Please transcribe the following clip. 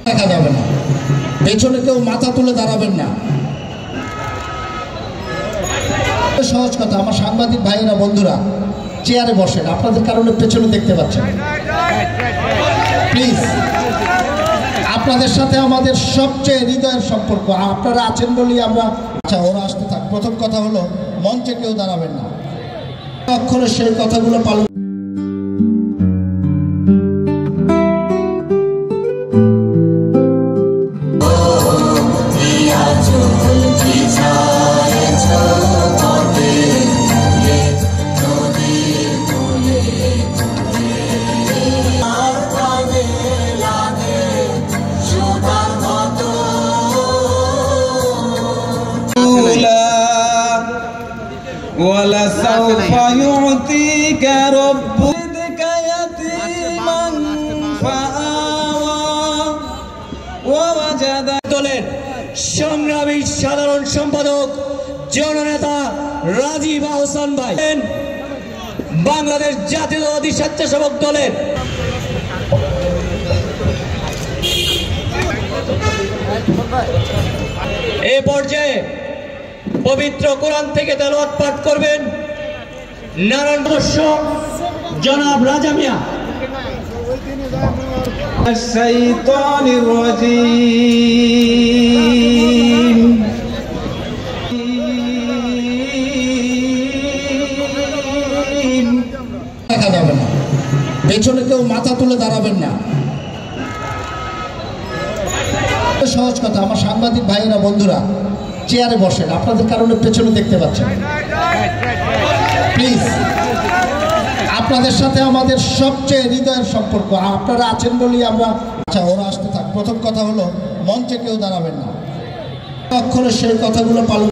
দেখা যাবে না, পেছনে কেউ মাথা তুলে দাঁড়াবেন না। সহজ কথা, আমার সাংবাদিক ভাইয়েরা বন্ধুরা চেয়ারে বসেন, আপনাদের কারণে পেছনে দেখতে পাচ্ছেন। প্লিজ, আপনাদের সাথে আমাদের সবচেয়ে হৃদয়ের সম্পর্ক, আপনারা আছেন বলেই আমরা। আচ্ছা, ওরা আসতে থাক। প্রথম কথা হলো, মঞ্চে কেউ দাঁড়াবেন না, অক্ষরে সেই কথাগুলো পালন। ولسوف يعطيك ربك يتيما فآوى ووجدك দলের সংগ্রামী সাধারণ সম্পাদক জননেতা রাজীব আহসান ভাই, বাংলাদেশ জাতীয়তাবাদী স্বেচ্ছাসেবক দলের এ পর্যায়ে পবিত্র কোরআন থেকে তেলাওয়াত পাঠ করবেন নারায়ণ সদস্য জনাব রাজা মিয়া। الشيطان الرجيم দেখা যাবে না, পেছনে কেউ মাথা তুলে দাঁড়াবেন না। সহজ কথা, আমার সাংবাদিক ভাইয়েরা বন্ধুরা চেয়ারে বসেন, আপনাদের কারণে পেছনে দেখতে পাচ্ছেন। প্লিজ, আপনাদের সাথে আমাদের সবচেয়ে হৃদয়ের সম্পর্ক, আপনারা আছেন বলেই আমরা। আচ্ছা, ওরা আসতে থাক। প্রথম কথা হলো, মঞ্চে কেউ দাঁড়াবেন না, অক্ষরে সেই কথাগুলো পালন।